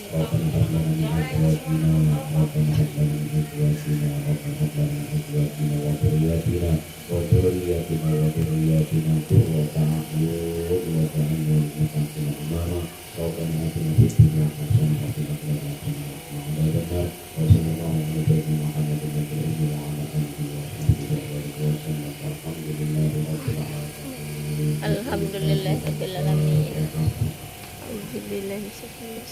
Rabbana Alhamdulillahirabbil alamin. Auzubillahi minasyaitonir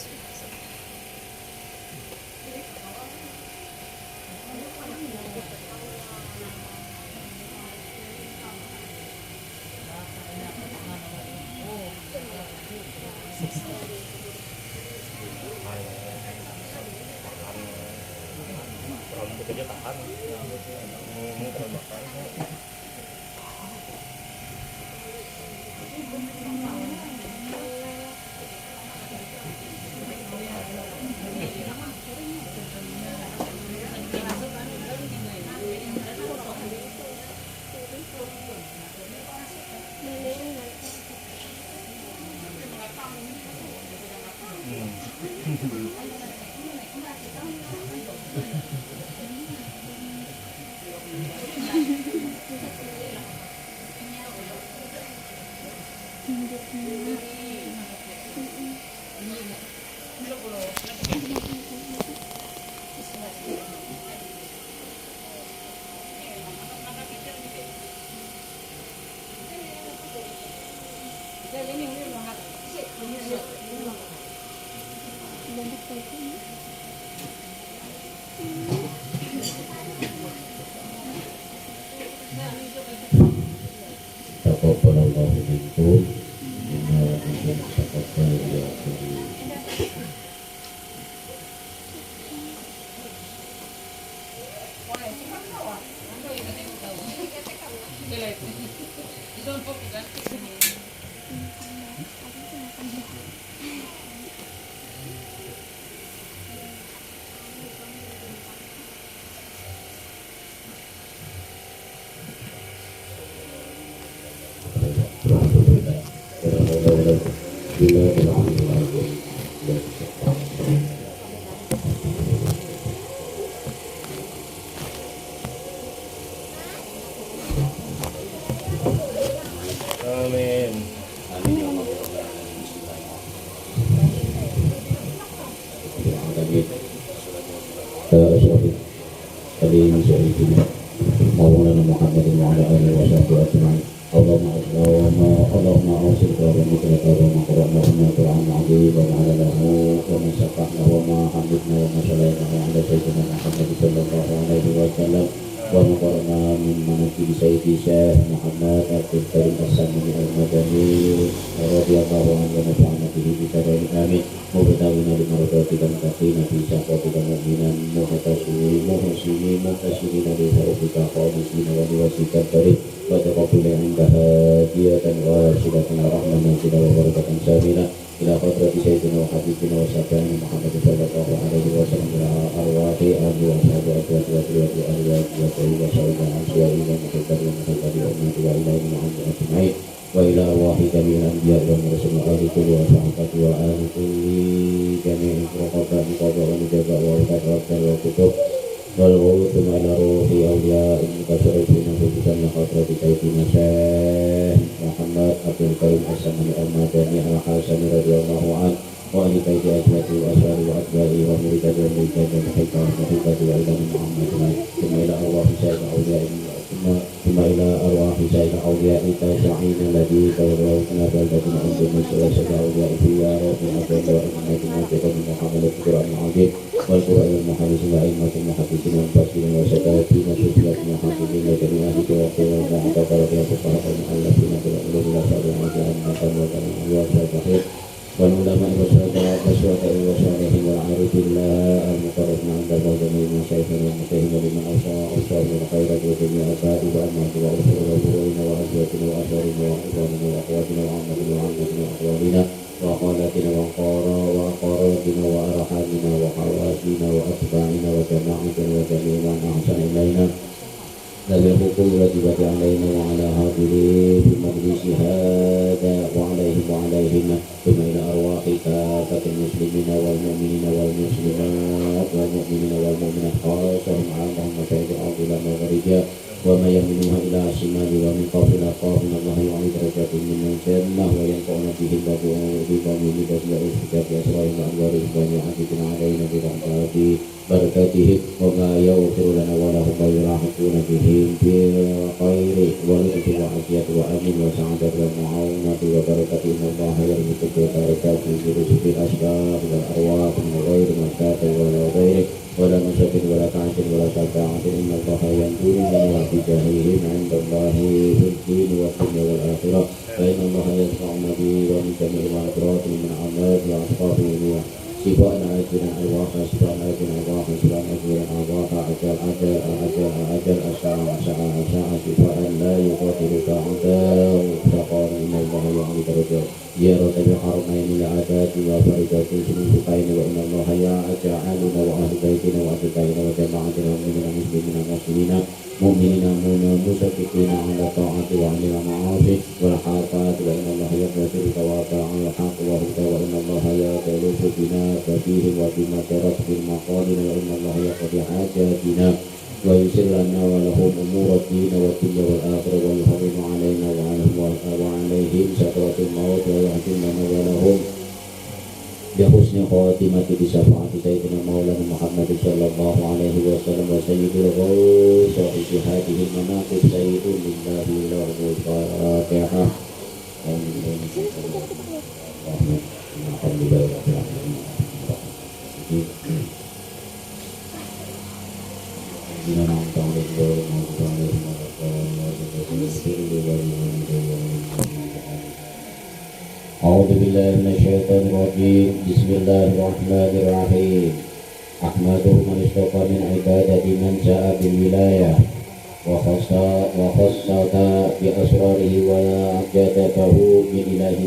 Taqabbalallahu minkum inna wa minkum taqabbal ya karim. Amin. Amin ya rabbal alamin. Bismillahirrahmanirrahim. Kalim sayyidina Maulana Muhammadin wa ala alihi wa sahbihi ajma'in. Allahumma awsil karamika wa karama qara'na Qur'an azim wa ma'ala lahu wa ma safa'na wa ma hamidna wa ma salayna ala sayyidina Muhammad sallallahu alaihi wa sallam wa ma qara'na min manaqib sayyidi Syekh Muhammad Abdul Karim As-Samani Al-Madani radhiyallahu anhu wa nafa'ana bihi bi kadari amin. Mubtawina li maradati dan kafina fi syafati dan mu'minan muhtasini li farubika qadisina wa liwasika karim wa taqabila indaha diyatan wa sidatan rahman wa barakatan samina ila qadrati sayyidina wa habibina wa syafi'ina Muhammad sallallahu alaihi wa sallam ila arwahi ahli wa sahbihi wa ahli wa sayyidina wa sayyidina asya'i wa muhibbati wa muhibbati wa ummati wa ilahi Muhammad ajma'in wa ila arwahi jami'il anbiya wa mursalin ahli kulli wa sahabati wa ahli kulli jami'in raqabati wa nijaza wa al-qadar wa kutub wal ghawtu ala ruhi awliya innaka syarifina hubban hadrati sayyidina Syekh Muhammad Abdul Karim As-Samani Al-Madani Al-Hasani radhiyallahu anhu wa ali baiti azwaji wa asyari wa atba'i wa muridati wa muridati wa hikmah wa hikmati wa ilmi Muhammad thumma ila arwahi sayyidina awliya thumma ila arwahi sayyidina awliya tasya'in alladhi tawrawna baldatina antum sayyidina awliya fi ya rabbi abda wa innakum Muhammad al-Qur'an al-azim wal Qur'an al-muhaddis wa ilmatul muhaddisin wa fasirin wa syakati wa syufiat muhaddidin wa jami'ah wa wa ta'ala wa fuqaha al-mu'allafin bil ulum wa sa'al wa ta'ala wal ulama wa syuhada wa syarihin wal arifillah al-muqarrabin 'inda jami'il masyayikh wal mutahin wa liman awsa min khairat wa jami'a abadi wa amwati wa usulina wa azwajina wa asharina wa ikhwanina wa akhwatina wa ammatina wa akhwalina wa qalatina wa qaratina wa arhamina wa hawasina wa atba'ina wa jama'atina wa jami'ina ahsan ilaina Nabil hukum lagi baca alaina wa ala hadiri fi majlisi hada wa alaihim wa alaihim bima ila arwahi kafatil muslimin والمؤمنين والمسلمات والمؤمنين والمؤمنات خاصهم عامهم مشاهد الأرض لما غربها وما يمنوها إلى الشمال ومن قبل قاف من الله يعلي درجات من الجنة وينفعنا به الله ومن بذل الكتاب أسرارهم وأنوارهم ويعذبنا علينا برحمته بركاته وما يغفر لنا ولهم ويلاحقون بهم بالخير ورزق وعافية وأمن وسعادة ومعاونة وبركة إن الله يرزق بالبركات في رزق الأشباح والأرواح من غير مشاق ولا غيره ولا نصب ولا تعب ولا شفاعة إن الله ينظر من وبجاههم عند الله في الدين والدنيا والآخرة فإن الله يدفع النبي ومن جميع الأبرار من عماد وأصحابه شفاءنا أجرا أرواحا شفاءنا أجرا أرواحا شفاءنا أجرا أرواحا أجل أجل أجل أجل أسعى أسعى أسعى شفاء لا يقاتلك عداء فقال إن الله يعني درجات يا رب الحرمين العادات وفرجات سنوفقين وإن الله يجعلنا وأهل بيتنا وأتباعنا وجماعتنا من المسلمين المسلمين مؤمنين مشفقين على طاعة وعن المعاصي والحافات وإن الله يغفر التوابع على الحق وهدى وإن الله يتلف بنا ففيه وبما جرت في المقالنا وإن الله يقضي حاجاتنا ويسر لنا ولهم أمور الدين والدنيا والآخرة ويحرم علينا وعليهم سكرات الموت ويحكم لنا ولهم بحسن خاتمة بشفاعة سيدنا مولانا محمد صلى الله عليه وسلم وسيد الغوث في هذه المناقب سيد لله له الفاتحة أعوذ بالله من الشيطان الرجيم بسم الله الرحمن الرحيم أحمده من اشتق من عبادة من جاء بالولاية وخص بأسراره وأجدته من إله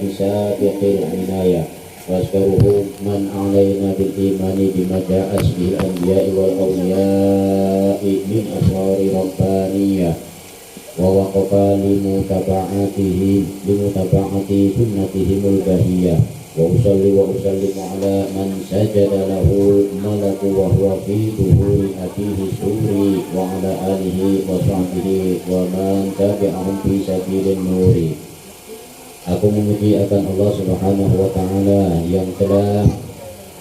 بسابق العناية وأشكره من علينا بالإيمان بما جاءت به الأنبياء والأولياء من أسرار ربانية ووقف لمتابعة سنتهم البهية وأصلي وأسلم على من سجد له الملك وهو في ظهور أبيه سوري وعلى آله وصحبه ومن تبعهم في سبيل النور. Aku memuji akan Allah Subhanahu wa Ta'ala yang telah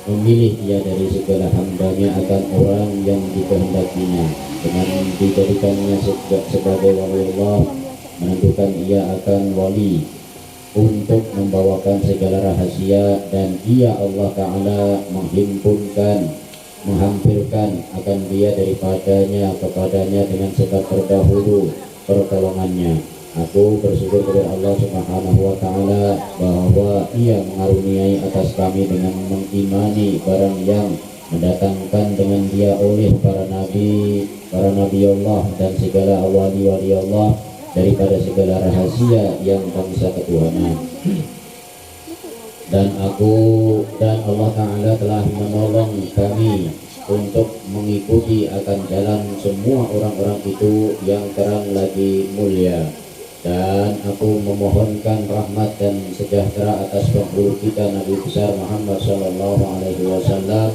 memilih ia dari segala hambanya akan orang yang dikehendakinya dengan dijadikannya sebagai wali Allah, menentukan ia akan wali untuk membawakan segala rahasia, dan ia Allah Ta'ala menghampirkan akan dia kepadanya dengan sebab terdahulu pertolongannya. Aku bersyukur kepada Allah Subhanahu wa Ta'ala bahwa ia mengaruniai atas kami dengan mengimani barang yang mendatangkan dengan dia oleh para nabi Allah dan segala wali Allah daripada segala rahasia yang bangsa ketuhanan. Dan Allah Ta'ala telah menolong kami untuk mengikuti akan jalan semua orang-orang itu yang terang lagi mulia. Dan aku memohonkan rahmat dan sejahtera atas penghulu kita Nabi besar Muhammad sallallahu alaihi wasallam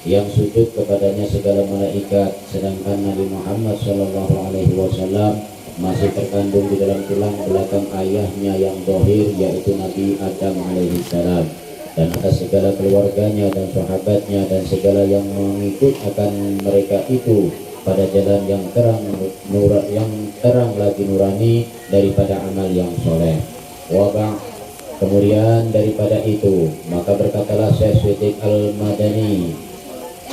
yang sujud kepadanya segala malaikat, sedangkan Nabi Muhammad sallallahu alaihi wasallam masih terkandung di dalam tulang belakang ayahnya yang zahir, yaitu Nabi Adam alaihi salam, dan atas segala keluarganya dan sahabatnya dan segala yang mengikut akan mereka itu pada jalan yang terang lagi nurani daripada amal yang soleh. Wabah, kemudian daripada itu maka berkatalah Syekh Siddiq Al-Madani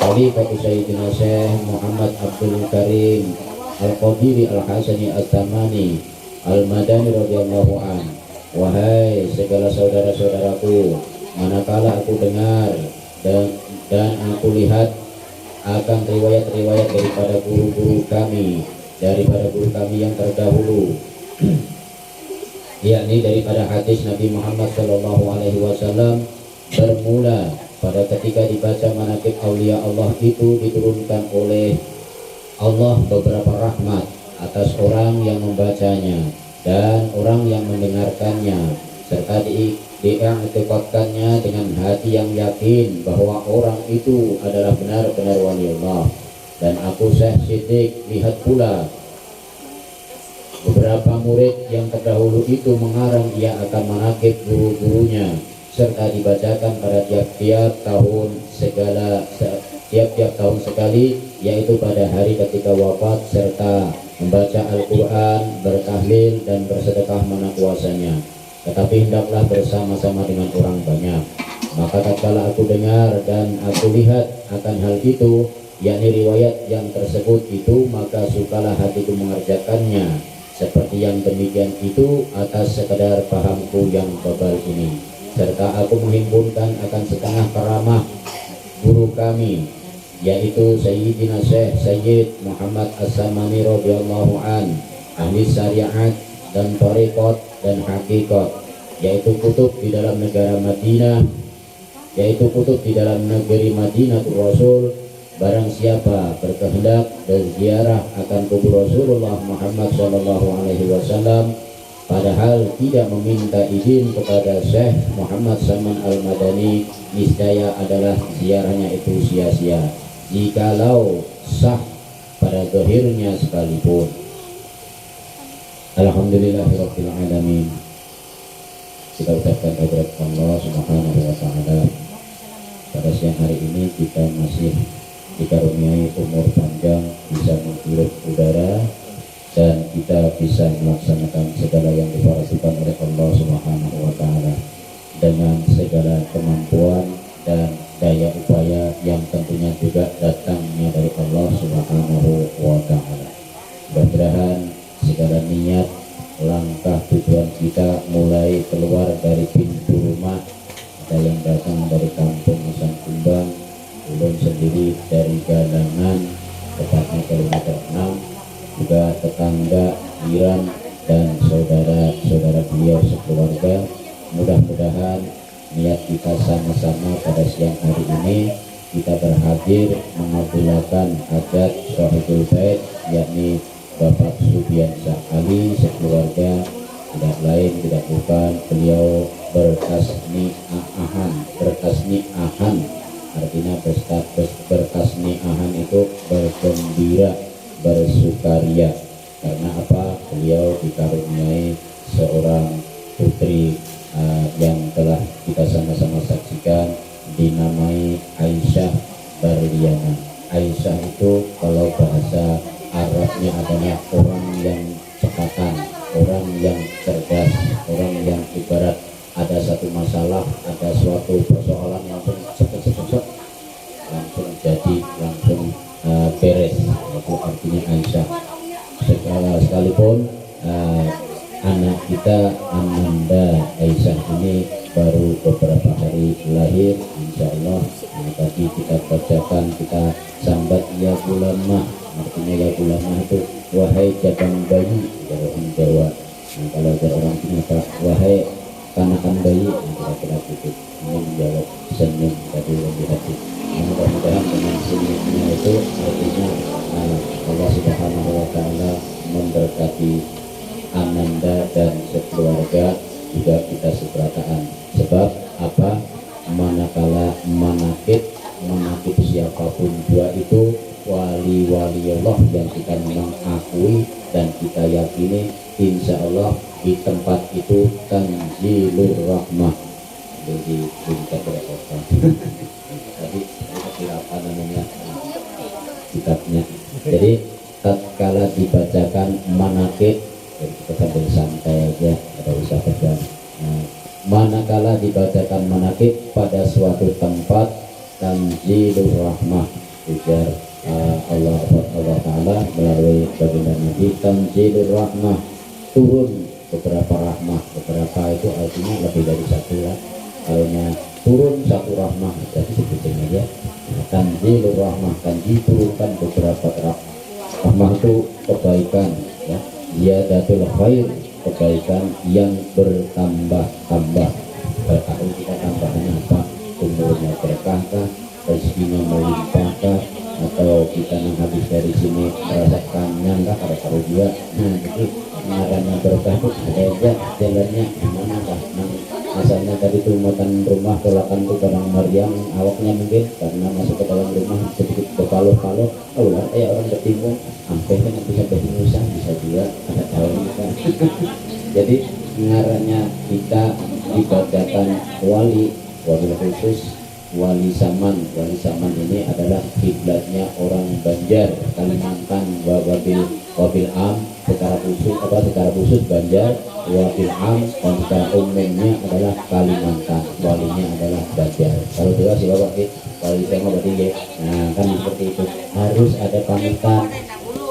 Khalifatu Sayyidina Syekh Muhammad Abdul Karim Al-Qadiri Al-Hasani Al-Tamani Al-Madani radhiyallahu an, wahai segala saudara-saudaraku, manakala aku dengar dan aku lihat akan riwayat-riwayat daripada guru kami yang terdahulu yakni daripada hadis Nabi Muhammad sallallahu alaihi wasallam, bermula pada ketika dibaca manaqib aulia Allah itu diturunkan oleh Allah beberapa rahmat atas orang yang membacanya dan orang yang mendengarkannya, serta diiktikadkannya dengan hati yang yakin bahwa orang itu adalah benar-benar wali Allah. Dan aku Syekh Siddiq lihat pula beberapa murid yang terdahulu itu mengarang ia akan manakib guru-gurunya, serta dibacakan pada tiap-tiap tahun sekali, yaitu pada hari ketika wafat, serta membaca Al-Quran, bertahlil dan bersedekah mana kuasanya. Tetapi hendaklah bersama-sama dengan orang banyak. Maka tatkala aku dengar dan aku lihat akan hal itu, yakni riwayat yang tersebut itu, maka sukalah hatiku mengerjakannya seperti yang demikian itu atas sekadar pahamku yang bebal ini. Serta aku menghimpunkan akan setengah karamah guru kami, yaitu Sayyidina Syekh Sayyid Muhammad As-Samani radhiyallahu an, ahli syariat dan tariqat dan hakikat, yaitu kutub di dalam negara Madinah, yaitu kutub di dalam negeri Madinatul Rasul. Barang siapa berkehendak berziarah akan kubur Rasulullah Muhammad SAW, padahal tidak meminta izin kepada Syekh Muhammad Saman Al-Madani, niscaya adalah ziarahnya itu sia-sia, jikalau sah pada zahirnya sekalipun. Alhamdulillahirabbil alamin. Kita ucapkan kehadirat Allah Subhanahu wa taala. Pada siang hari ini kita masih dikaruniai umur panjang, bisa menghirup udara, dan kita bisa melaksanakan segala yang difardukan oleh Allah Subhanahu wa taala dengan segala kemampuan dan daya upaya yang tentunya juga datangnya dari Allah Subhanahu wa taala. Mudah-mudahan segala niat, langkah tujuan kita mulai keluar dari pintu rumah, ada yang datang dari kampung Nusan Kumbang, ulun sendiri dari Galangan, tepatnya kilometer 6, juga tetangga, jiran dan saudara-saudara beliau sekeluarga. Mudah-mudahan niat kita sama-sama pada siang hari ini kita berhadir mengabulkan hajat Sahibul Bait, yakni Bapak Subiansyah Ali sekeluarga. Tidak lain tidak bukan beliau bertasniahan, artinya bertasniahan itu bergembira, bersukaria. Karena apa? Beliau dikaruniai seorang putri yang telah kita sama-sama saksikan, dinamai Aisyah Barliana. Aisyah itu kalau bahasa Arabnya adalah orang yang cekatan, orang yang cerdas, orang yang ibarat ada satu masalah, ada suatu persoalan langsung langsung jadi, langsung beres. Itu artinya Aisyah. Sekalipun anak kita Ananda Aisyah ini baru beberapa hari lahir, insya Allah. Tadi kita bacakan, kita sambat ya gulamah, artinya ya gulamah itu wahai jabang bayi dari orang Jawa. Kalau dari orang sini wahai kanakan bayi, kira-kira gitu. Ini menjawab senyum tadi yang di hati. Mudah-mudahan dengan senyumnya itu artinya Allah Subhanahu wa taala memberkati Ananda dan sekeluarga, juga kita seberataan. Sebab apa? Manakala manakib siapapun juga itu wali-wali Allah yang kita memang akui dan kita yakini, insya Allah di tempat itu tanzilur rahmah. Jadi kita berapa tadi apa namanya kitabnya. Jadi tatkala dibacakan manakib, jadi kita sambil santai aja, tidak usah pegang. Manakala dibacakan manakib pada suatu tempat tanzilur rahmah, ujar Allah Ta'ala melalui baginda Nabi, tanzilur rahmah, turun beberapa rahmah. Beberapa itu artinya lebih dari satu ya. Kalau turun satu rahmah, jadi sebutin aja tanzilur rahmah, diturunkan beberapa rahmah itu kebaikan ya, ziyadatul khair, kebaikan yang bertambah-tambah. Kalau kita tambahannya apa? Umurnya berkahkah, rezekinya melimpahkah, atau kita yang habis dari sini merasakan nyangka ada taruh juga. Nah jadi ngarannya berkah itu ada aja jalannya gimana kah? asalnya tadi tuh muatan rumah tolakan tuh barang Maryam awaknya mungkin karena masuk ke dalam rumah sedikit berpaluh-paluh keluar orang bertimbung sampai kan bisa bermusan bisa juga ada tahun kita jadi ngarannya kita ibadatan wali khusus Wali Saman ini adalah kiblatnya orang Banjar Kalimantan wabil am secara khusus Banjar wabil am dan secara umumnya adalah Kalimantan walinya adalah Banjar. Kalau dua sih bapak wali saya mau berarti nah kan seperti itu harus ada pamitan.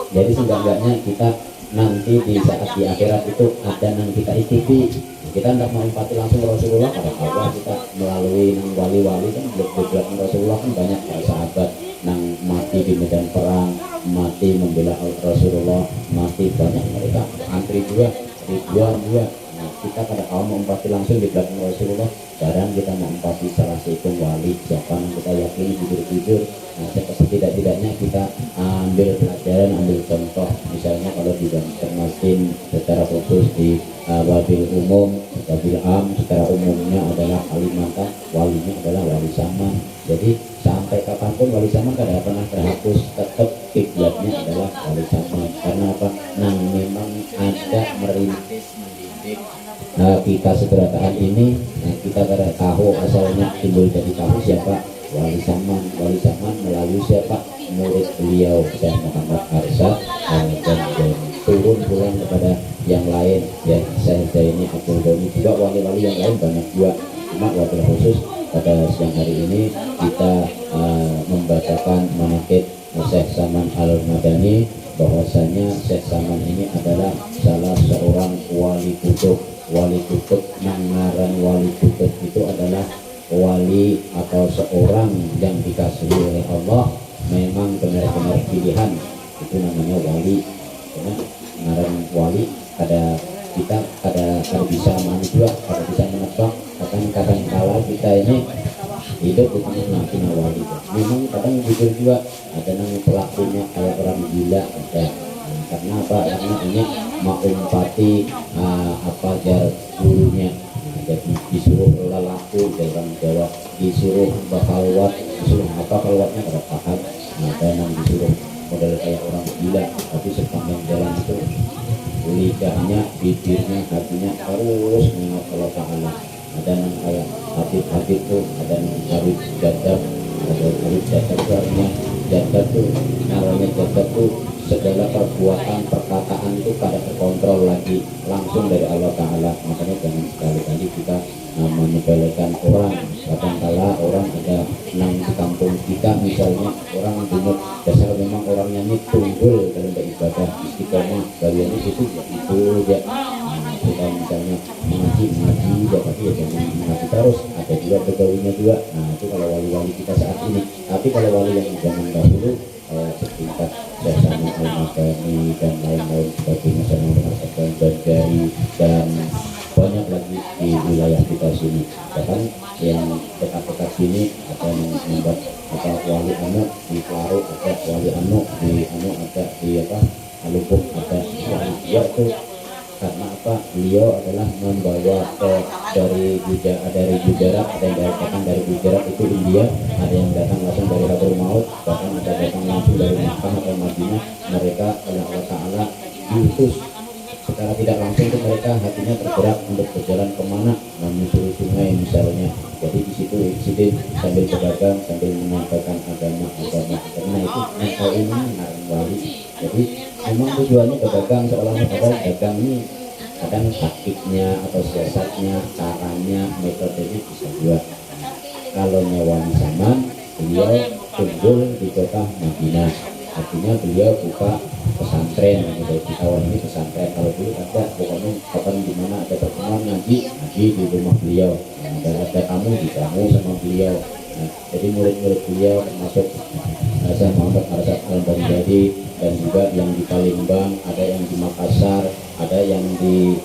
Jadi seenggaknya kita nanti di saat di akhirat itu ada yang kita ikuti. Kita tidak menempati langsung Rasulullah karena Allah kita melalui nang wali-wali kan beberapa Rasulullah kan banyak para sahabat nang mati di medan perang, mati membela Rasulullah, mati banyak mereka antri juga ribuan juga. Nah, kita pada kaum menempati langsung di belakang Rasulullah, jarang kita menempati salah satu wali siapa yang kita yakini jujur-jujur. Nah, setidak-tidaknya kita ambil pelajaran, ambil contoh. Misalnya kalau di Banjarmasin secara khusus di wabil umum, wabil am secara umumnya adalah Kalimantan, walinya adalah Wali Saman. Jadi sampai kapanpun Wali Saman tidak pernah terhapus, tetap kiblatnya adalah Wali Saman. Karena apa? Nah memang ada merintis mendidik kita seberataan ini. Nah, kita tidak tahu asalnya timbul jadi tahu siapa Wali Saman melalui siapa murid beliau Syekh Muhammad Arsyad dan turun kepada yang lain ya saya ini Abdul Ghani juga wali-wali yang lain banyak juga. Cuma wabil khusus pada siang hari ini kita membacakan manaqib Syekh Saman Al-Madani bahwasanya Syekh Saman ini adalah salah seorang wali kutub nangaran wali kutub itu adalah wali atau seorang yang dikasihi oleh Allah memang benar-benar pilihan itu namanya wali. Karena ngaran wali kita bisa mandi juga bisa menebak kadang kala kita ini hidup di tengah wali memang kadang jujur juga ada yang pelakunya kayak orang gila ada. Karena apa? Karena ini mengumpati apa jar gurunya. Jadi disuruh lelaku dalam Jawa, disuruh bakalwat, disuruh apa kalwatnya kada paham. Ada yang disuruh model kayak orang gila, tapi sepanjang jalan itu lidahnya, bibirnya, hatinya terus mengingat Allah Ta'ala. Ada yang kayak Habib tuh, ada yang Habib Jadab, ada Habib Jadab itu artinya Jadab tuh, namanya Jadab tuh segala perbuatan, perkataan itu pada terkontrol lagi langsung dari Allah Ta'ala. Makanya jangan sekali-kali kita menyepelekan orang. Kadang-kala orang ada nang di kampung kita misalnya orang dengar dasar memang orangnya ini tunggul dalam beribadah istiqomah bagiannya situ itu ya kita misalnya mengaji ya tapi ya jangan mengaji terus ada juga pegawainya juga. Nah itu kalau wali-wali kita saat ini. Tapi kalau wali yang zaman dahulu setingkat Syekh Saman Al-Madani dan lain-lain sebagainya sama dengan Banjari dan banyak lagi di wilayah kita sini. Bahkan yang dekat-dekat sini ada yang membuat wali anu di Klaro, ada wali anu di ada di Lubuk, ada wali dia itu karena apa? Beliau adalah membawa dari Gujarat, ada yang datang dari Gujarat itu India, ada yang datang langsung dari Hadrul Maut, bahkan ada datang langsung dari Makkah atau Madinah. Mereka oleh Allah Ta'ala diutus secara tidak langsung itu mereka hatinya tergerak untuk berjalan kemana menyusuri sungai misalnya. Jadi di situ sambil berdagang sambil menyampaikan agama. Karena itu mental ini menarik wali. Jadi memang tujuannya berdagang seolah-olah dagang ini kadang taktiknya atau siasatnya, caranya, metodenya bisa juga. Kalau Wali Saman beliau tumbuh di kota Madinah, artinya beliau buka pesantren di awal ini pesantren. Kalau dulu ada pokoknya kapan di mana ada pertemuan ngaji di rumah beliau, dan ada tamu dijamu sama beliau. Nah, jadi murid-murid beliau termasuk Syekh Muhammad Arsyad Al-Bandari dan juga yang di Palembang, ada yang di Makassar, ada yang di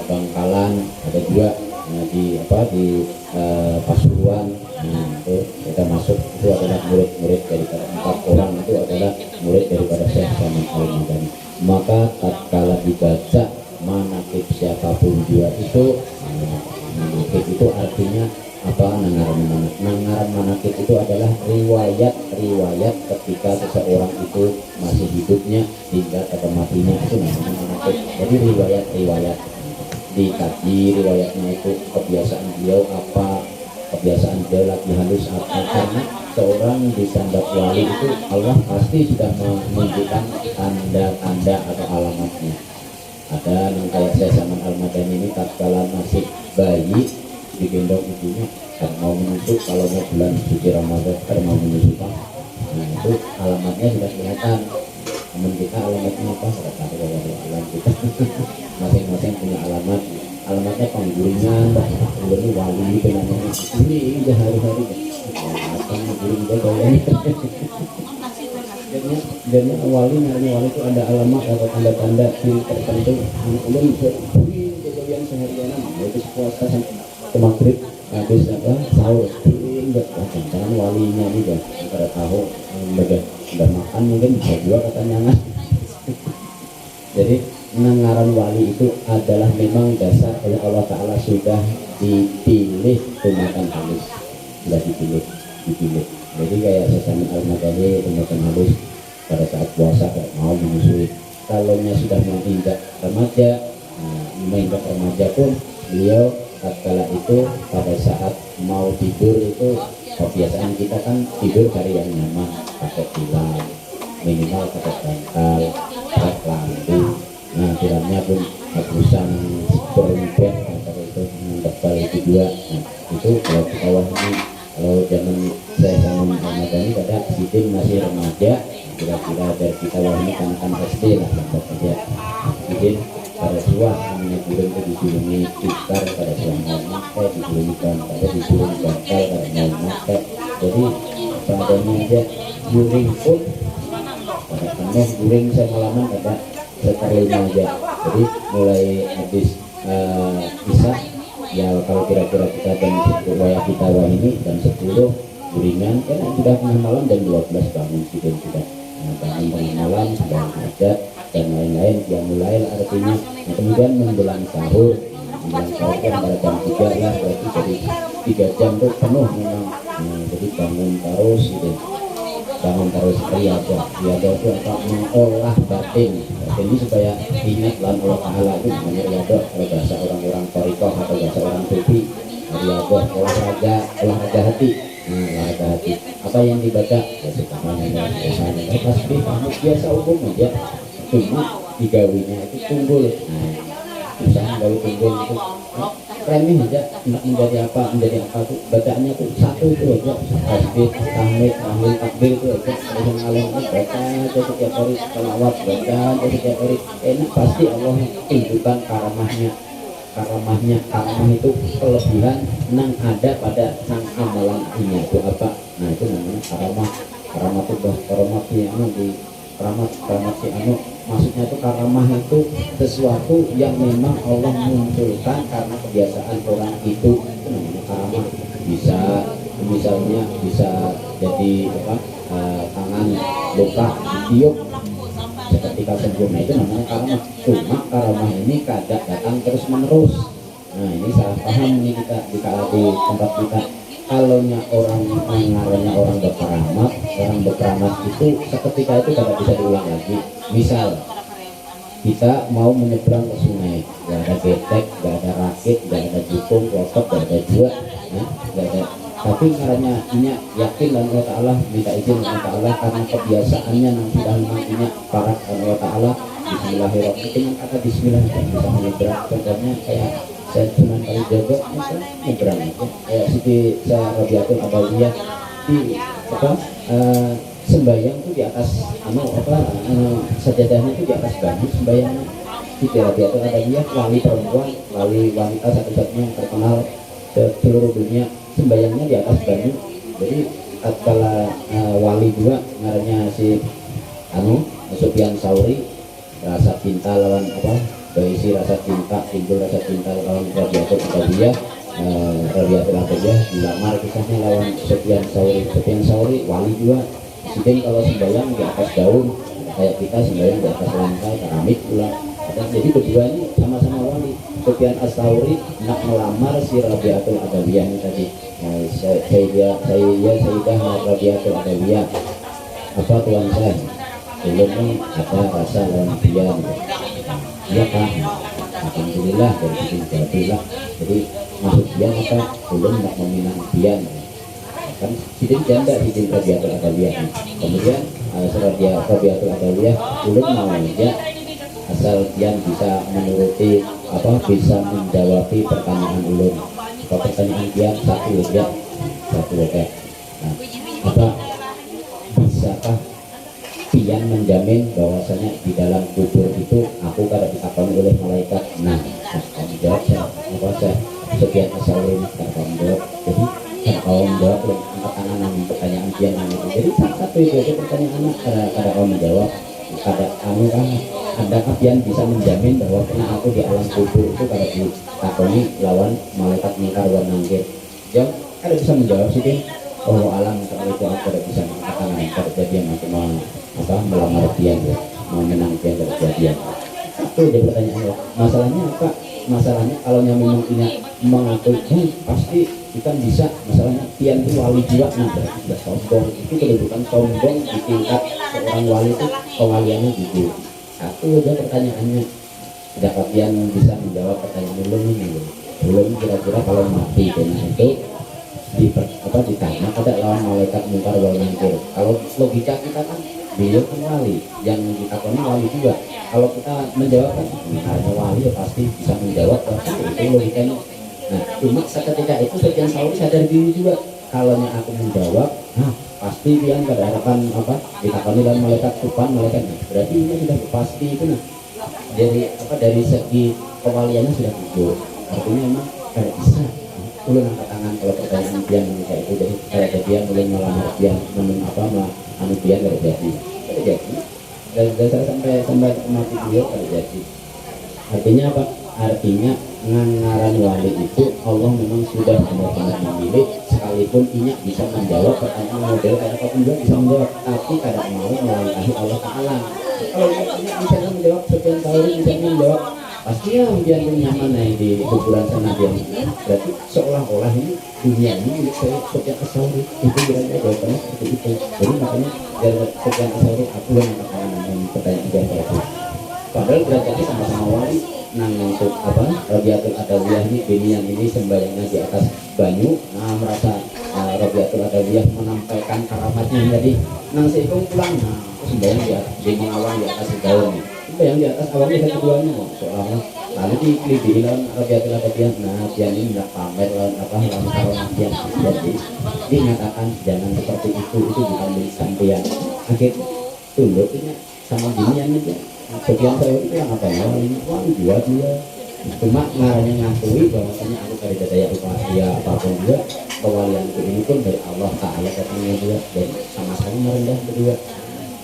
Bangkalan, ada juga di Pasuruan. Nah, itu kita masuk itu adalah murid-murid daripada 4 orang itu adalah murid daripada Syekh Saman Al-Madani. Maka tatkala dibaca manaqib siapapun dia itu manaqib riwayat ketika seseorang itu masih hidupnya hingga pada matinya, itu namanya manaqib. Jadi riwayat dikaji riwayatnya itu, kebiasaan beliau apa, kebiasaan beliau lagi halus apa, karena seorang disandap wali itu Allah pasti sudah menunjukkan tanda-tanda atau alamatnya. Ada yang kayak saya Saman Al-Madani ini, tatkala masih bayi digendong ibunya dan mau menyusu, kalau bulan suci Ramadan kan mau menyusu, nah itu alamatnya sudah kelihatan. Namun kita alamatnya apa? Sudah tahu bahwa alam kita masing-masing punya alamatnya pengguringan, ini wali itu namanya ini hari-hari akan guring doyan. Jadi wali itu ada alamat atau tanda-tanda ciri tertentu. Ulun kejadian seharian itu puasa sampai ke maghrib, habis sahur karena walinya juga pada tahu udah makan mungkin bisa juga katanya. Jadi ngaran wali itu adalah memang dasar oleh Allah Ta'ala, sudah dipilih ummatan halus, sudah dipilih. Jadi kayak Saman Al-Madani ummatan halus pada saat puasa gak mau menyusui. Kalau sudah menginjak remaja pun beliau tatkala itu pada saat mau tidur itu, kebiasaan kita kan tidur cari yang nyaman, pakai tilam, minimal pakai bantal, pakai lampu. Nah tilamnya pun hapusan berlipat atau itu tebal itu juga. Nah itu kalau di bawah ini, kalau zaman saya sama Al-Madani pada sidin masih remaja, kira-kira dari kita wahnya kan SD lah saja. Sidin pada suah namanya gurung itu dijulungi tikar, pada suah mau makai dijulungi bantal, dijulungi bantal pada mau makai. Jadi padanya aja guring pun pada penuh guring semalaman ada sekitar 5 aja. Jadi mulai habis bisa ya, kalau kira-kira kita jam 10 wayah kita ini jam 10 guringan kan sudah tengah malam, jam 12 bangun sidin sudah. Nah, bangun tengah malam sudah ada dan lain-lain yang mulai artinya. Nah, kemudian menjelang sahur kan pada jam 3 lah, berarti jadi 3 jam tuh penuh memang. Nah, jadi bangun terus gitu, bangun terus riadah itu apa, mengolah batin ini supaya ingat lan Allah Ta'ala. Itu namanya riadah kalau bahasa orang-orang Thariqah atau bahasa orang Sufi. Riadah olahraga hati. Nah, olahraga hati apa yang dibaca ya sebenarnya biasanya pasti kamu biasa umum aja, cuma digawinya itu tunggul. Nah usaha gawi tunggul itu remeh aja, tidak menjadi apa tuh bacaannya tuh satu itu aja, tasbih, tahmid, takbir itu aja. Ada yang alim baca aja setiap hari, salawat baca aja setiap hari, enak pasti Allah tunjukkan karamah itu kelebihan yang ada pada sang amalan ini itu apa. Nah itu namanya karamah si anu maksudnya itu karamah itu sesuatu yang memang Allah munculkan karena kebiasaan orang itu namanya karamah. Bisa misalnya bisa jadi tangan luka ditiup seketika sempurna, itu namanya karamah. Cuma karamah ini kadang datang terus menerus. Nah ini salah paham nih kita di tempat kita. Kalau orang mengarahnya orang berkeramat itu seketika itu tidak bisa diulang lagi. Misal kita mau menyeberang ke sungai, nggak ada getek, nggak ada rakit, nggak ada jukung, klotok, nggak ada jua, nggak ada. Tapi karena ini yakin dan Allah Ta'ala, minta izin Allah Ta'ala karena kebiasaannya yang sudah menantinya para Allah Ta'ala. Bismillahirrahmanirrahim, dengan kata Bismillah bisa menyeberang. Contohnya kayak saya cuma kali jaga itu nyebrang aja. Kayak Siti Rabiatul Adawiyah di sembahyang itu di atas sajadahnya itu di atas banyu sembahyangnya. Siti Rabiatul Adawiyah wali perempuan, wali wanita satu-satunya yang terkenal ke seluruh dunia, sembahyangnya di atas banyu. Jadi tatkala wali juga ngarannya si Sufyan Sauri, rasa cinta lawan berisi rasa cinta, timbul rasa cinta lawan Rabiatul Adawiyah. Rabiatul Adawiyah dilamar kisahnya lawan Sufyan Sauri wali juga. Sidin kalau sembahyang di atas daun, kayak kita sembahyang di atas lantai keramik pula. Jadi berdua ini sama-sama wali. Sufyan As-Sauri nak melamar si Rabiatul Adawiyah ini tadi. Sayyidah Rabiatul Adawiyah. apa tuan saya belum ini ada rasa lawan pian iya kan alhamdulillah dari sini jadilah jadi maksud pian apa belum tidak meminang pian kan sidin janda sidin Rabiatul Adawiyah kemudian Rabiatul Adawiyah belum namanya asal pian bisa menuruti apa bisa menjawab pertanyaan ulun pertanyaan pian satu ya satu ya nah, apa bisakah pian menjamin bahwasanya di dalam kubur itu aku kada ditakoni oleh malaikat nah kamu jawab saya apa saya sekian asal ini kada kamu jawab jadi kada kamu jawab angkat tangan pertanyaan pian itu jadi satu itu pertanyaan kada kamu menjawab kada kamu kan ada pian bisa menjamin bahwa kena aku di alam kubur itu kada ditakoni lawan malaikat mungkar wan nangkir jawab kada bisa menjawab sih oh alam kalau itu aku tidak bisa mengatakan pada kejadian aku mau apa melamar pian ya mau menang pian pada kejadian itu dia pertanyaan masalahnya apa masalahnya kalau yang memang ini mengaku pasti kita bisa masalahnya pian itu wali jiwa nah berarti sudah sombong itu kedudukan sombong di tingkat seorang wali itu kewaliannya gitu satu aja pertanyaannya tidak pian bisa menjawab pertanyaan belum kira-kira kalau mati karena itu ditanya ada lawan malaikat mungkar wal nangkir kalau logika kita kan beliau kan wali yang ditakoni wali juga kalau kita menjawab kan hanya wali ya pasti bisa menjawab itu logikanya nah cuma seketika itu Sufyan Tsauri sadar diri juga kalau aku menjawab nah pasti dia pada harapan apa ditakoni lawan malaikat supan malaikat berarti ini sudah pasti itu nah dari segi kewaliannya sudah gugur artinya memang tidak bisa ulun angkat tangan kalau pertanyaan pian kayak itu jadi kayak dia mulai melamar pian namun apa anu pian tidak jadi dari dasar sampai mati beliau tidak jadi artinya apa artinya ngaran wali itu Allah memang sudah benar-benar memilih sekalipun inya bisa menjawab pertanyaan model kayak apapun juga bisa menjawab tapi kadang mau melangkahi Allah Ta'ala kalau inya bisa menjawab Sufyan Tsauri bisa menjawab pastinya biar nyaman di kuburan sana dia berarti seolah-olah ini dunia ini milik saya Sufyan Tsauri itu kira-kira jawabannya seperti itu jadi makanya dari Sufyan Tsauri aku yang mengatakan pertanyaan dia kayak itu padahal derajatnya sama-sama wali nang untuk apa Rabiatul Adawiyah ini binian ini sembahyangnya di atas banyu nah merasa Rabiatul Adawiyah menampaikan karamatnya jadi nang seikung pulang nah sembahyang di atas bini awan di atas daun nih yang di atas awalnya dan keduanya soalnya lalu dibilang Rabiatul Adawiyah nah dia ini tidak pamer lawan apa lawan kawan dia jadi dinyatakan jangan seperti itu bukan milik sampean akhir tunduknya sama binian aja Sufyan Tsauri itu yang apa ya ini wah dia cuma ngaranya ngakui bahwasanya aku dari daya upaya apapun juga kewalianku ini pun dari Allah Ta'ala katanya juga dan sama-sama merendah berdua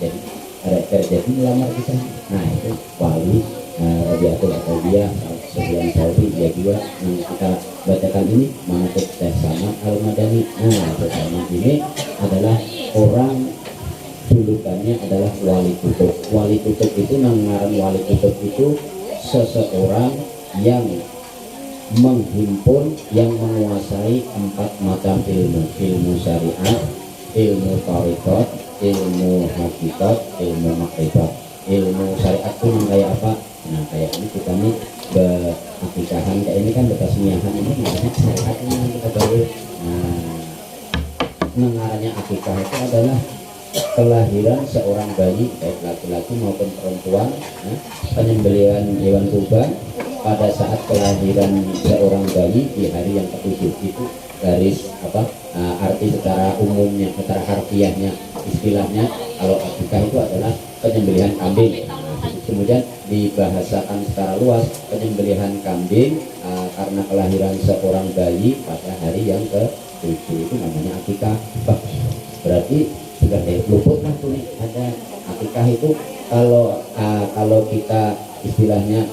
jadi ada terjadi melamar kita nah itu wali Rabiatul Adawiyah Sufyan Tsauri dia juga yang kita bacakan ini Manaqib Syekh Samad Al-Madani nah Syekh Samad ini adalah orang julukannya adalah wali kutub. Wali kutub itu ngaran wali kutub itu seseorang yang menghimpun yang menguasai 4 macam ilmu syariat, ilmu tariqat, ilmu hakikat, ilmu makrifat. Ilmu syariat itu kayak apa? Nah kayak ini kita nih berakikahan kayak ini kan bekas miahan ini namanya syariat ini kita baru ngarannya akikah itu adalah kelahiran seorang bayi baik laki-laki maupun perempuan penyembelihan hewan kurban pada saat kelahiran seorang bayi di hari yang ke-7 itu garis apa arti secara umumnya secara harfiahnya istilahnya kalau akikah itu adalah penyembelihan kambing kemudian dibahasakan secara luas penyembelihan kambing karena kelahiran seorang bayi pada hari yang ke-7 itu namanya akikah berarti sudah luput lah tuh nih ada akikah itu kalau kita istilahnya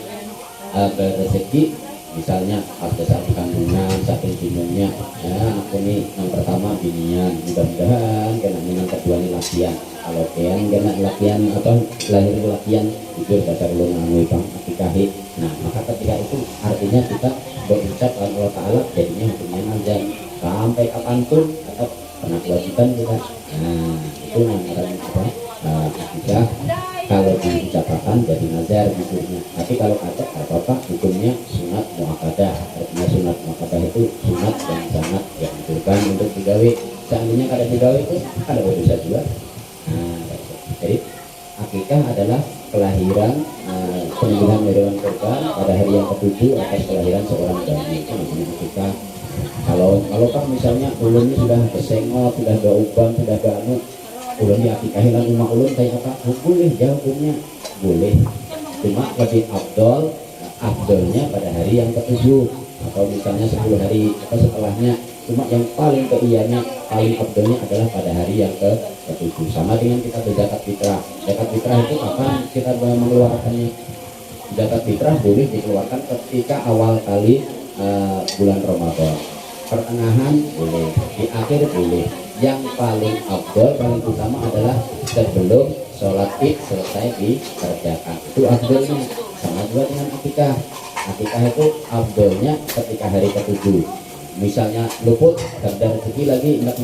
rezeki misalnya pas saat kandungan saking bingungnya ya aku nih yang pertama binian mudah-mudahan kena yang kedua nih latihan kalau kena latihan atau lahir latihan itu dasar lu ngangui bang akikahi nah maka ketika itu artinya kita berucap Allah Ta'ala jadinya hukumnya aja sampai kapanpun atau pernah kewajiban kita nah itu yang apa nikah. Kalau diucapkan jadi nazar hukumnya, tapi kalau ada apa-apa hukumnya sunat muakkadah. Artinya sunat muakkadah itu sunat yang sangat dianjurkan untuk digawe. Seandainya kada digawe itu ada dosa juga. Nah, jadi akikah adalah kelahiran penyembelihan hewan kurban pada hari yang ketujuh atas kelahiran seorang bayi, itu namanya akikah. Kalau kan misalnya ulunnya sudah kesengot, sudah ada uban, sudah ada anu, ulun diakikahi lan umat ulun kayak apa? Boleh ya hukumnya, boleh. Cuma lebih abdolnya pada hari yang ketujuh atau misalnya 10 hari atau setelahnya. Cuma yang paling keiannya, paling abdolnya adalah pada hari yang ketujuh. Sama dengan kita berzakat fitrah. Zakat fitrah itu kapan kita mengeluarkannya? Zakat fitrah boleh dikeluarkan ketika awal kali bulan Ramadan, pertengahan boleh, di akhir boleh. Yang paling abdul, paling utama adalah sebelum sholat id selesai dikerjakan, itu abdulnya. Sama juga dengan akikah. Akikah itu abdulnya ketika hari ketujuh. Misalnya luput kerja rezeki lagi, hendak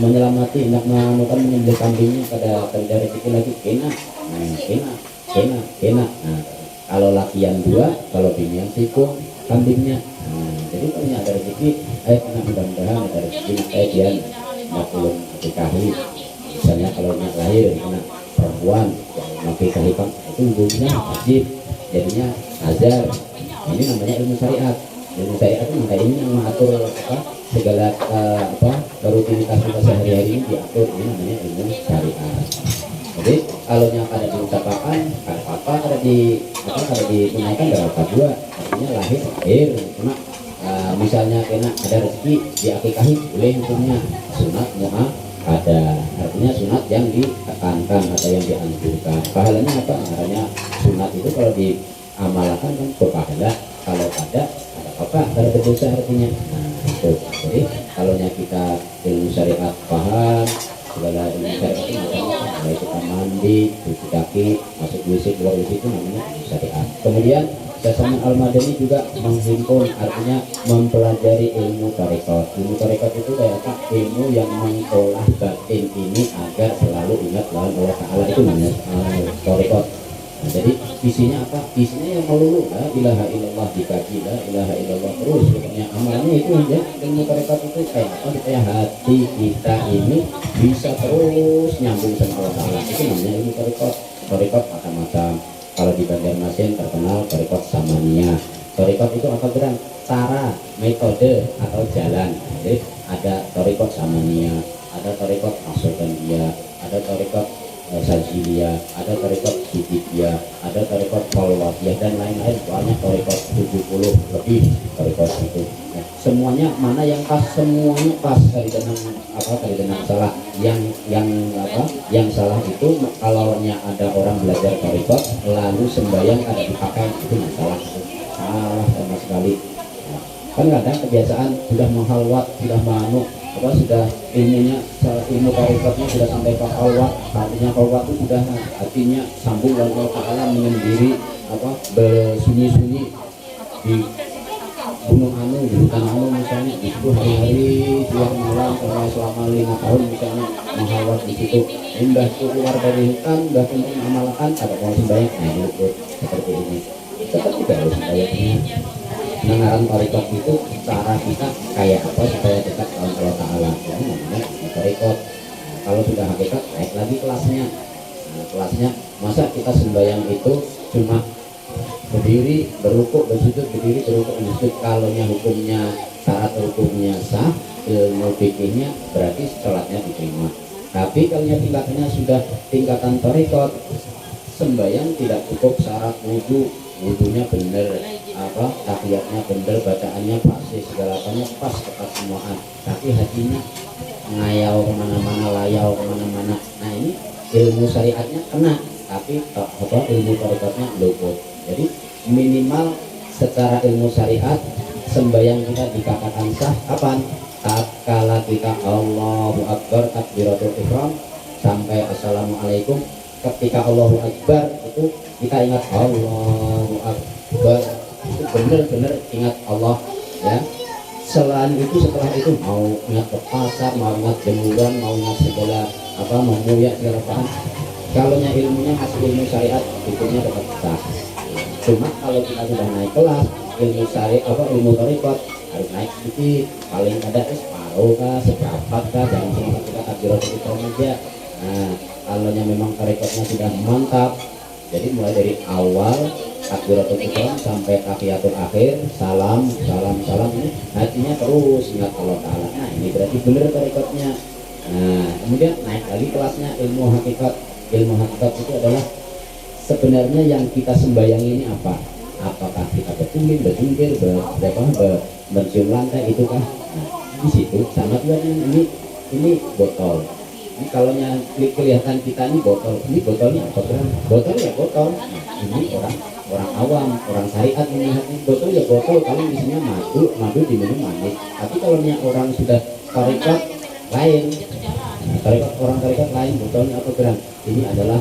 menyelamati, hendak menyembelih kambingnya, pada kerja rezeki lagi kena. Nah, kalau lakian 2, kalau bini yang sikung kambingnya. Jadi kalau ada rezeki, kena mudah-mudahan ada rezeki, makanya dia nggak belum dikahi. Misalnya kalau nak lahir anak perempuan yang nikahi itu hukumnya wajib, jadinya azar. Ini namanya ilmu syariat. Ilmu syariat itu makanya ini yang mengatur segala rutinitas kita sehari-hari ini diatur. Ini namanya ilmu syariat. Jadi kalau yang ada diucapkan, ada apa, ada ditunaikan, ada apa juga. Artinya lahir, cuma misalnya kena ada rezeki diakikahi, boleh hukumnya sunat muakkadah. Artinya sunat yang ditekankan atau yang dianjurkan. Pahalanya apa? Makanya sunat itu kalau diamalkan kan berpahala. Kalau ada apa? Ada berdosa artinya. Nah itu. Jadi kalau kita ilmu syariat paham, segala ilmu syariat itu mulai kita mandi, cuci kaki, masuk WC, keluar WC, itu namanya ilmu syariat. Kemudian Sasaman Al-Madani juga menghimpun, artinya mempelajari ilmu tarekat. Ilmu tarekat itu kayak apa? Ilmu yang mengolah batin ini agar selalu ingat lawan Allah Ta'ala, itu namanya tarekat. Nah, jadi isinya apa? Isinya yang melulu la ilaha illallah, dikaji la ilaha illallah terus. Pokoknya amalannya itu ya. Ilmu tarekat itu kayak apa? Supaya hati kita ini bisa terus nyambung sama Allah Ta'ala. Itu namanya ilmu tarekat. Tarekat macam-macam. Kalau di Banjarmasin terkenal tarekat Samaniyah. Tarekat itu apa geran? Cara, metode atau jalan. Jadi ada tarekat Samaniyah, ada tarekat Nasrullah, ada tarekat Sajiliyah, ada tarekat Sudibiyah, ada tarekat Falwatiyah, dan lain-lain. Banyak tarekat 70 lebih tarekat itu. Nah, semuanya mana yang pas? Semuanya pas. Kali dengan salah. Yang salah itu kalau ada orang belajar tarekat lalu sembahyang ada dipakai, itu masalah. Salah sama sekali. Nah, kan kadang kebiasaan sudah menghalwat, sudah sudah ilmu tarikatnya sudah sampai ke halwat. Artinya halwat itu sudah artinya sambung dengan Allah Ta'ala, menyendiri bersunyi-sunyi di gunung anu, di hutan anu misalnya, di situ hari-hari siang malam sampai selama 5 tahun misalnya menghalwat di situ. Indah itu keluar dari hutan, udah untuk mengamalkan, ada mau sembahyang, nah itu seperti ini. Tetap tidak harus sembahyangnya. Mengarang tarekat itu cara kita kayak apa supaya dekat dengan Allah Ta'ala, ya namanya tarekat. Kalau sudah hakikat, naik lagi kelasnya. Nah, kelasnya masa kita sembahyang itu cuma berdiri, berukuk, bersujud, berdiri, berukuk, bersujud. Kalau hukumnya, syarat hukumnya sah, ilmu fikihnya berarti sholatnya diterima. Tapi kalau tingkatannya sudah tingkatan tarekat, sembahyang tidak cukup syarat wudunya benar, tahiyatnya benar, bacaannya pasti, segalanya pas, tepat semuaan, tapi hatinya ngayau kemana-mana, layau kemana-mana. Nah ini ilmu syariatnya kena, tapi ilmu tarekatnya luput. Jadi minimal secara ilmu syariat sembahyang kita dikatakan sah kapan? Tatkala kita Allahu Akbar takbiratul ihram sampai assalamualaikum. Ketika Allahu Akbar itu kita ingat Allahu Akbar, itu benar-benar ingat Allah, ya. Selain itu, setelah itu mau ingat ke pasar, mau ingat jemuran, mau ingat segala mau muya segala paham, Kalaunya ilmunya masih ilmu syariat, hukumnya tetap sah. Cuma kalau kita sudah naik kelas ilmu syariat ilmu thariqat, harus naik sedikit, paling ada separuh kah, seperempat kah, jangan cuma kita takbiratul ihram aja. Nah, kalaunya memang thariqatnya sudah mantap, jadi mulai dari awal takbiratul ihram sampai tahiyatul akhir, salam ini hatinya terus ingat Allah Ta'ala. Nah, ini berarti benar thariqatnya. Nah, kemudian naik lagi kelasnya ilmu hakikat. Ilmu hakikat itu adalah sebenarnya yang kita sembayangi ini apa? Apakah kita berkuming, berjungkir, bercium lantai, itu kah? Nah, di situ sama juga ini botol. Ini kalau kelihatan kita ini botolnya apa? Botol ya botol. Nah, ini orang awam, orang syariat melihat ini botol ya botol, kalau isinya madu diminum manis. Tapi kalau orang sudah tarekat lain, orang tarekat lain botolnya apa geran? Ini adalah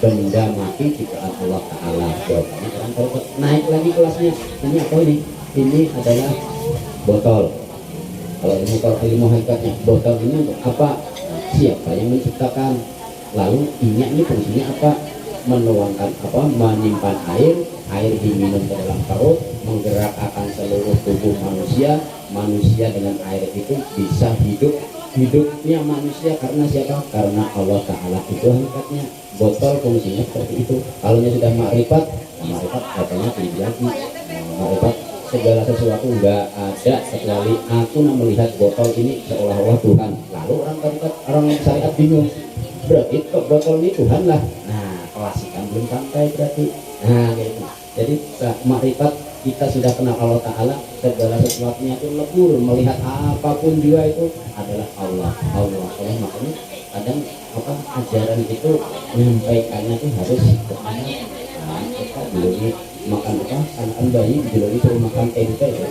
benda mati ciptaan Allah Ta'ala. Jawabannya orang tarekat. Naik lagi kelasnya, ini apa ini? Ini adalah botol. Kalau ilmu hakikatnya, botol ini untuk apa? Siapa yang menciptakan? Lalu ini fungsinya apa? Menuangkan menyimpan air diminum ke dalam perut, menggerakkan seluruh tubuh manusia dengan air itu bisa hidupnya manusia karena siapa? Karena Allah Ta'ala. Itu hakikatnya. Botol fungsinya seperti itu. Kalau sudah makrifat katanya tinggi lagi. Makrifat segala sesuatu nggak ada kecuali aku melihat botol ini seolah-olah Tuhan. Lalu orang syariat bingung, berarti kok botol ini Tuhan lah. Nah, kelasikan belum sampai berarti. Nah, gitu. Jadi makrifat kita sudah kenal Allah Ta'ala, segala sesuatunya itu lebur, melihat apapun juga itu adalah Allah. Makanya kadang ajaran itu menyampaikannya itu harus kepada kita belum makan anak bayi belum suruh makan tempe ya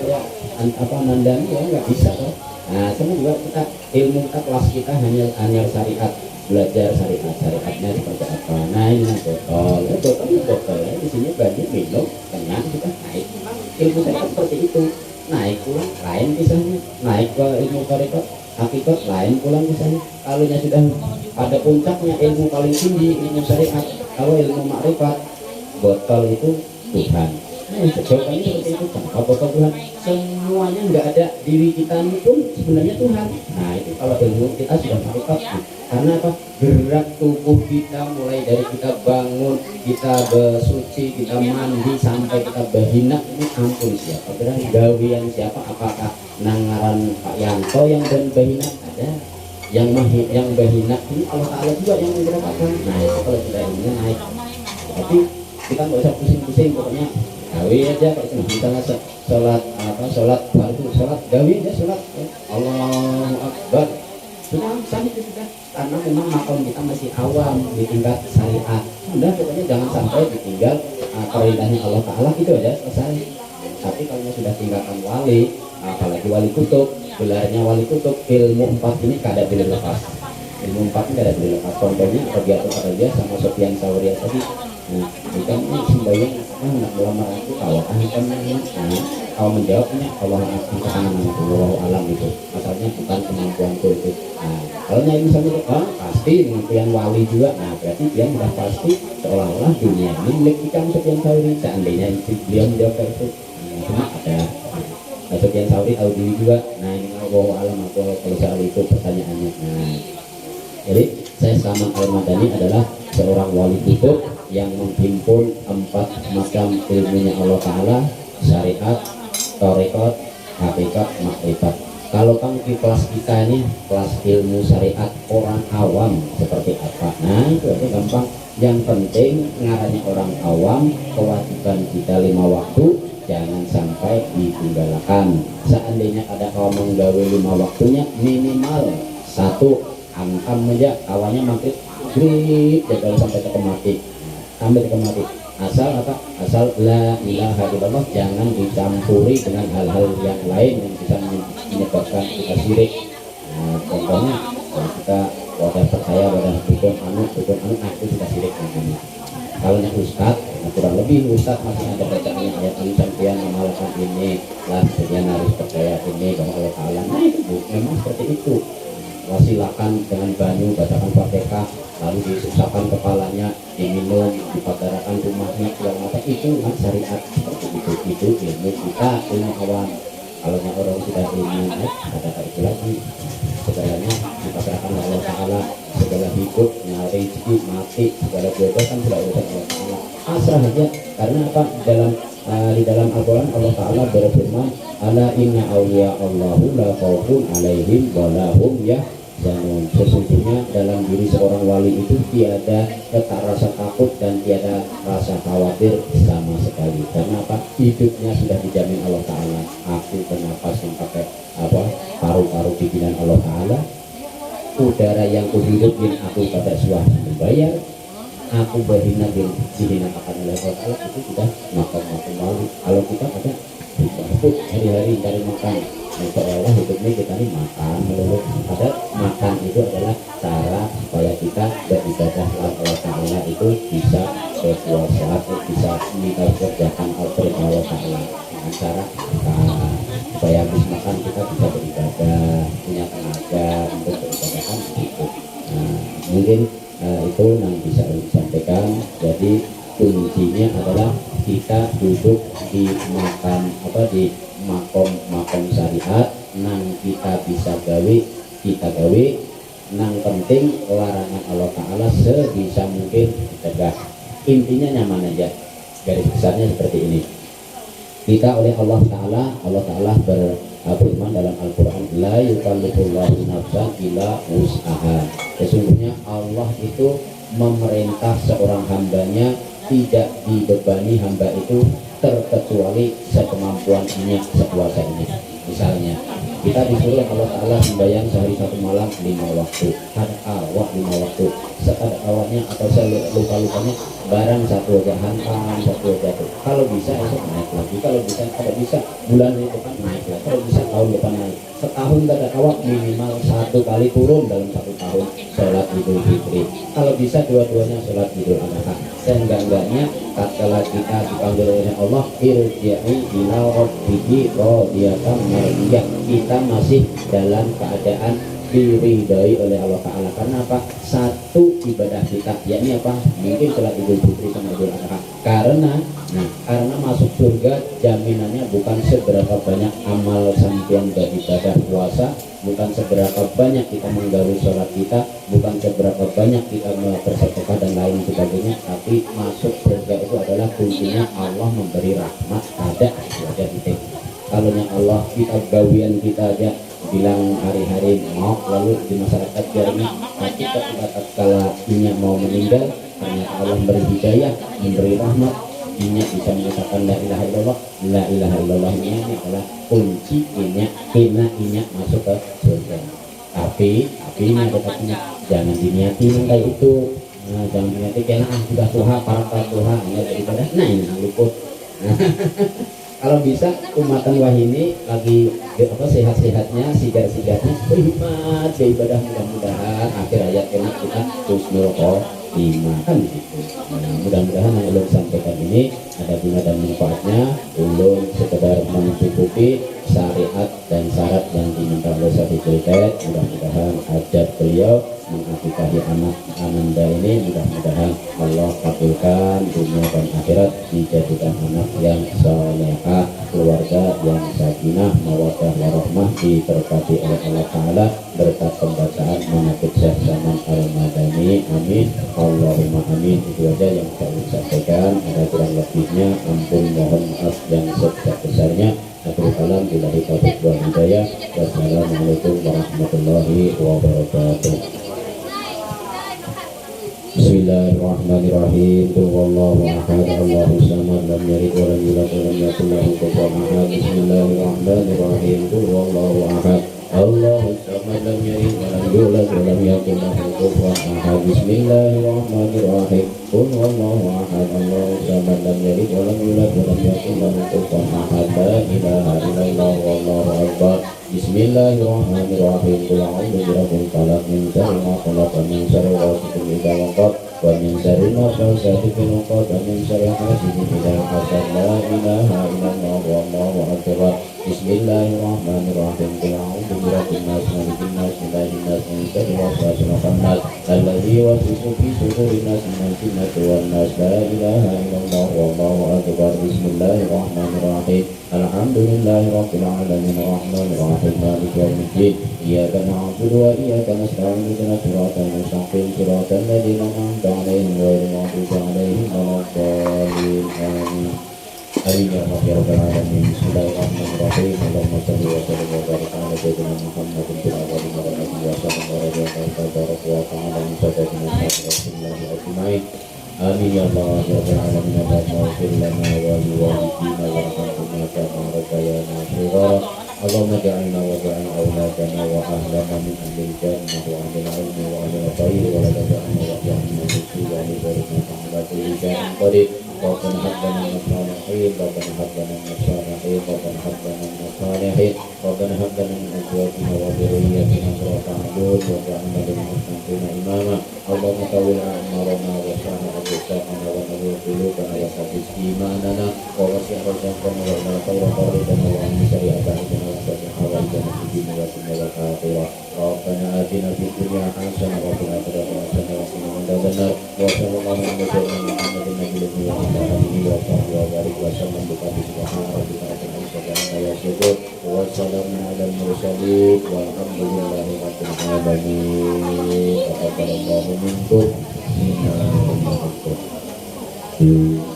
nandani ya nggak bisa toh. Nah, sama juga kita ilmu kelas kita hanya syariat, belajar syariatnya seperti apa. Nah, ini botol ya di sini banyak minum kenyang kita naik. Ilmu saya seperti itu, naik pulang lain kisahnya, naik ke ilmu tarekat hakikat lain pulang kisahnya. Kalau sudah pada puncaknya ilmu paling tinggi ilmu syariat, kalau ilmu makrifat, botol itu Tuhan. Nah, jawabannya seperti itu. Apa Tuhan? Semuanya nggak ada, diri kita pun sebenarnya Tuhan. Nah, itu kalau ilmu kita sudah makrifat. Karena apa? Gerak tubuh kita mulai dari kita bangun, kita bersuci, kita mandi sampai kita berhina, ini ampun siapa? Kira gawian siapa? Apakah nangaran Pak Yanto yang berhina? Ada. Yang berhina ini Allah Ta'ala juga yang menggerakkan. Nah, itu kalau sudah ilmunya naik. Tapi kita nggak usah pusing-pusing, pokoknya gawe aja kayak itu. Misalnya sholat baru sholat gawe aja sholat Allahu Akbar. Sudah sudah. Karena memang makom kita masih awam di tingkat syariat. Udah pokoknya jangan sampai ditinggal perintahnya Allah Ta'ala, itu aja selesai. Tapi kalau sudah tinggalkan wali, apalagi wali kutub, gelarnya wali kutub, ilmu 4 ini kada boleh lepas. Ilmu 4 ini kada boleh lepas. Contohnya Rabi'atul dia sama Sufyan Tsauri tadi. Nah, ikan ini sembahyang nak melamar aku kawakan ikan ini. Nah, kalau menjawabnya Allah alam itu. Asalnya bukan kemampuanku itu. Nah, kalau ini misalnya pasti dengan wali juga. Nah, berarti dia sudah pasti seolah-olah dunia ini milik ikan Sufyan Tsauri. Seandainya beliau menjawab itu, cuma ada Sufyan Tsauri tahu diri juga. Nah, ini Allah alam aku kalau soal itu pertanyaannya. Nah, jadi saya selama Al-Madani adalah seorang wali kutub yang menghimpun 4 macam ilmunya Allah Ta'ala, syariat, tarekat, hakikat, makrifat. Kalau di kelas kita ini kelas ilmu syariat orang awam seperti apa? Nah, itu aja gampang. Yang penting ngaranya orang awam, kewajiban kita 5 waktu jangan sampai ditinggalkan. Seandainya ada kawan menggawe 5 waktunya, minimal 1 angkam aja kawannya maghrib grip ya, kalau sampai mati asal la ilaha illallah, jangan dicampuri dengan hal-hal yang lain yang bisa menyebabkan kita syirik. Nah, contohnya kita wadah percaya, wadah dukun anu nah, itu sudah syirik namanya. Kalau ustad, kurang lebih ustad masih ada bacaannya ayat ini, sampean mengamalkan ini lah, sekian harus percaya ini bahwa Allah Ta'ala. Nah, itu memang seperti itu. Wasilakan dengan banyu, bacakan Fatihah, lalu disusahkan kepalanya, diminum, dipagarakan rumahnya, segala macam itu kan syariat seperti itu ilmu kita, ilmu awam. Kalau orang sudah ilmu ada itu lagi, segalanya dipagarakan oleh Allah Ta'ala, segala hidup, rezeki, mati, segala jodoh kan sudah urusan Allah Ta'ala. Pasrah aja, karena apa? Di dalam Al-Quran Allah Ta'ala berfirman, ala inna awliya Allahu la khawfun alaihim wa lahum yahzanun. Sesungguhnya dalam diri seorang wali itu tiada rasa takut dan tiada rasa khawatir sama sekali. Karena apa? Hidupnya sudah dijamin Allah Ta'ala. Aku bernapas yang pakai paru-paru pimpinan Allah Ta'ala, udara yang kuhidupin aku pada suah membayar, aku berhina dihinakan oleh Allah Ta'ala, itu sudah makom-makom wali. Kalau kita ada takut hari-hari cari makan, seolah hidupnya kita ini makan melulu. Padahal makan itu adalah cara supaya kita beribadah kepada Allah Ta'ala itu bisa berpuasa, bisa kita kerjakan perintah Allah Ta'ala dengan cara supaya habis makan kita bisa beribadah, punya tenaga untuk beribadah kan begitu. Nah, mungkin itu yang bisa disampaikan. Jadi kuncinya adalah kita duduk di di makom syariat, nang kita bisa gawe kita gawe, nang penting larangan Allah Ta'ala sebisa mungkin dicegah. Intinya nyaman aja, garis besarnya seperti ini. Kita oleh Allah Ta'ala berfirman dalam Al-Quran, la yukallifullahu nafsan illa wus'aha. Sesungguhnya Allah itu memerintah seorang hambanya tidak dibebani hamba itu terkecuali sekemampuannya, sekuasanya. Misalnya kita disuruh Allah Ta'ala membayang sehari satu malam 5 waktu, ada awak 5 waktu, sekadar awaknya atau luka-lukanya barang satu aja hantam, satu aja tuh. Kalau bisa esok naik lagi, kalau bisa bulan depan naik lagi, kalau bisa tahun depan naik. Setahun tidak awak minimal 1 kali turun dalam 1 tahun sholat Idul Fitri. Kalau bisa dua-duanya sholat Idul Adha. Seenggak-enggaknya tatkala kita dipanggil oleh Allah, irji'i ila rabbiki radiyatan mardiyah, kita masih dalam keadaan diridhai oleh Allah Ta'ala. Karena apa? Satu ibadah kita, yakni apa? Mungkin sholat Idul Fitri sama Idul Adha. Karena masuk surga jaminannya bukan seberapa banyak amal sampean beribadah puasa, bukan seberapa banyak kita menggawe sholat kita, bukan seberapa banyak kita bersedekah dan lain sebagainya, tapi masuk surga itu adalah kuncinya Allah memberi rahmat pada wajah kita. Kalau yang Allah kita gawian kita aja bilang hari-hari mau, lalu di masyarakat jernih, tapi ketika tatkala inya mau meninggal, ternyata Allah memberi hidayah, memberi rahmat, inya bisa mengatakan la ilaha illallah. La ilaha illallah ini adalah kunci inya masuk ke surga. Tapi ini ada katanya, jangan diniati kayak itu. Nah, jangan diniati karena sudah tuha para tuha hanya daripada ini luput. Kalau bisa umatan wahini lagi sehat-sehatnya, sigar-sigarnya berhikmat, beribadah, mudah-mudahan akhir hayat kita husnul khotimah kan gitu. Nah, mudah-mudahan yang belum sampaikan ini ada guna dan manfaatnya, belum sekedar mencukupi syariat dan syarat yang diminta oleh sertifikat. Mudah-mudahan hajat beliau mengakikahi anak Ananda ini, mudah-mudahan Allah kabulkan dunia dan akhirat, dijadikan anak yang salehah, keluarga yang sakinah, mawaddah warahmah, diberkati oleh Allah Ta'ala berkat pembacaan manaqib Syekh Zaman Al-Madani. Amin Allahumma amin. Itu aja yang saya sampaikan, ada kurang lebihnya ampun mohon maaf yang sebesar-besarnya. Akhirul kalam billahi taufiq wal hidayah. Wassalamualaikum warahmatullahi wabarakatuh. Bismillahirrahmanirrahim. Wallahu ahad, Allahu samad, lam yalid wa lam yulad wa lam yakul lahu kufuwan ahad. Bismillahirrahmanirrahim. Wallahu ahad, Allahu samad, lam yalid wa lam yulad wa lam yakul lahu kufuwan ahad. Bismillahirrahmanirrahim. Wallahu ahad, Allahu samad, lam yalid wa lam yulad wa lam yakul lahu kufuwan ahad. La ilaha illallah wallahu akbar. Bismillahirrahmanirrahim. Qul a'udzu birabbil falaq min syarri ma khalaq wa min syarri ghasiqin idza waqab ومن شر الوسواس في العقد ومن شر حاسد إذا حسد لا إله إلا الله والله أكبر بسم الله الرحمن الرحيم قل أعوذ برب الناس ملك الناس إله الناس من شر الوسواس الخناس الذي يوسوس في صدور الناس من الجنة والناس لا إله إلا الله والله أكبر بسم الله الرحمن الرحيم الحمد لله رب العالمين الرحمن الرحيم مالك يوم الدين إياك نعبد وإياك نستعين اهدنا الصراط المستقيم صراط الذين أنعمت عليهم غير المغضوب عليهم ولا الضالين آمين آمين يا رب العالمين بسم الله الرحمن الرحيم اللهم صل وسلم وبارك على سيدنا محمد في الأولين والآخرين وسلم ورضي الله تبارك وتعالى من سادتنا رسول الله أجمعين آمين يا الله يا رب العالمين اللهم اغفر لنا ولوالدينا وارحمهما كما ربيانا صغارا اللهم اجعلنا واجعل أولادنا وأهلنا من أهل الجنة وأهل العلم وأهل الخير ولا تجعلنا واجعلنا من السوء ولذلك على كل شيء قدير ربنا هب لنا من الصالحين ربنا هب لنا من الصالحين ربنا هب لنا من الصالحين ربنا هب لنا من أزواجنا وذريتنا قرة أعين واجعلنا للمتقين إماما اللهم طول أعمارنا وسع أرزاقنا ونور قلوبنا وحفظ إيماننا ووسع رزقنا ولا خير طريقنا وعن شر أعدائنا وشر حوائجنا في الدين والدنيا والآخرة ربنا آتنا في الدنيا حسنة وفي الآخرة حسنة وقنا عذاب النار وصلى الله على سيدنا محمد النبي الأمي وعلى آله وصحبه وبارك وسلم بقدر سبحان ربك رب العزة عما يصفون والسلام على المرسلين والحمد لله رب العالمين تقبل الله منكم إنا كنا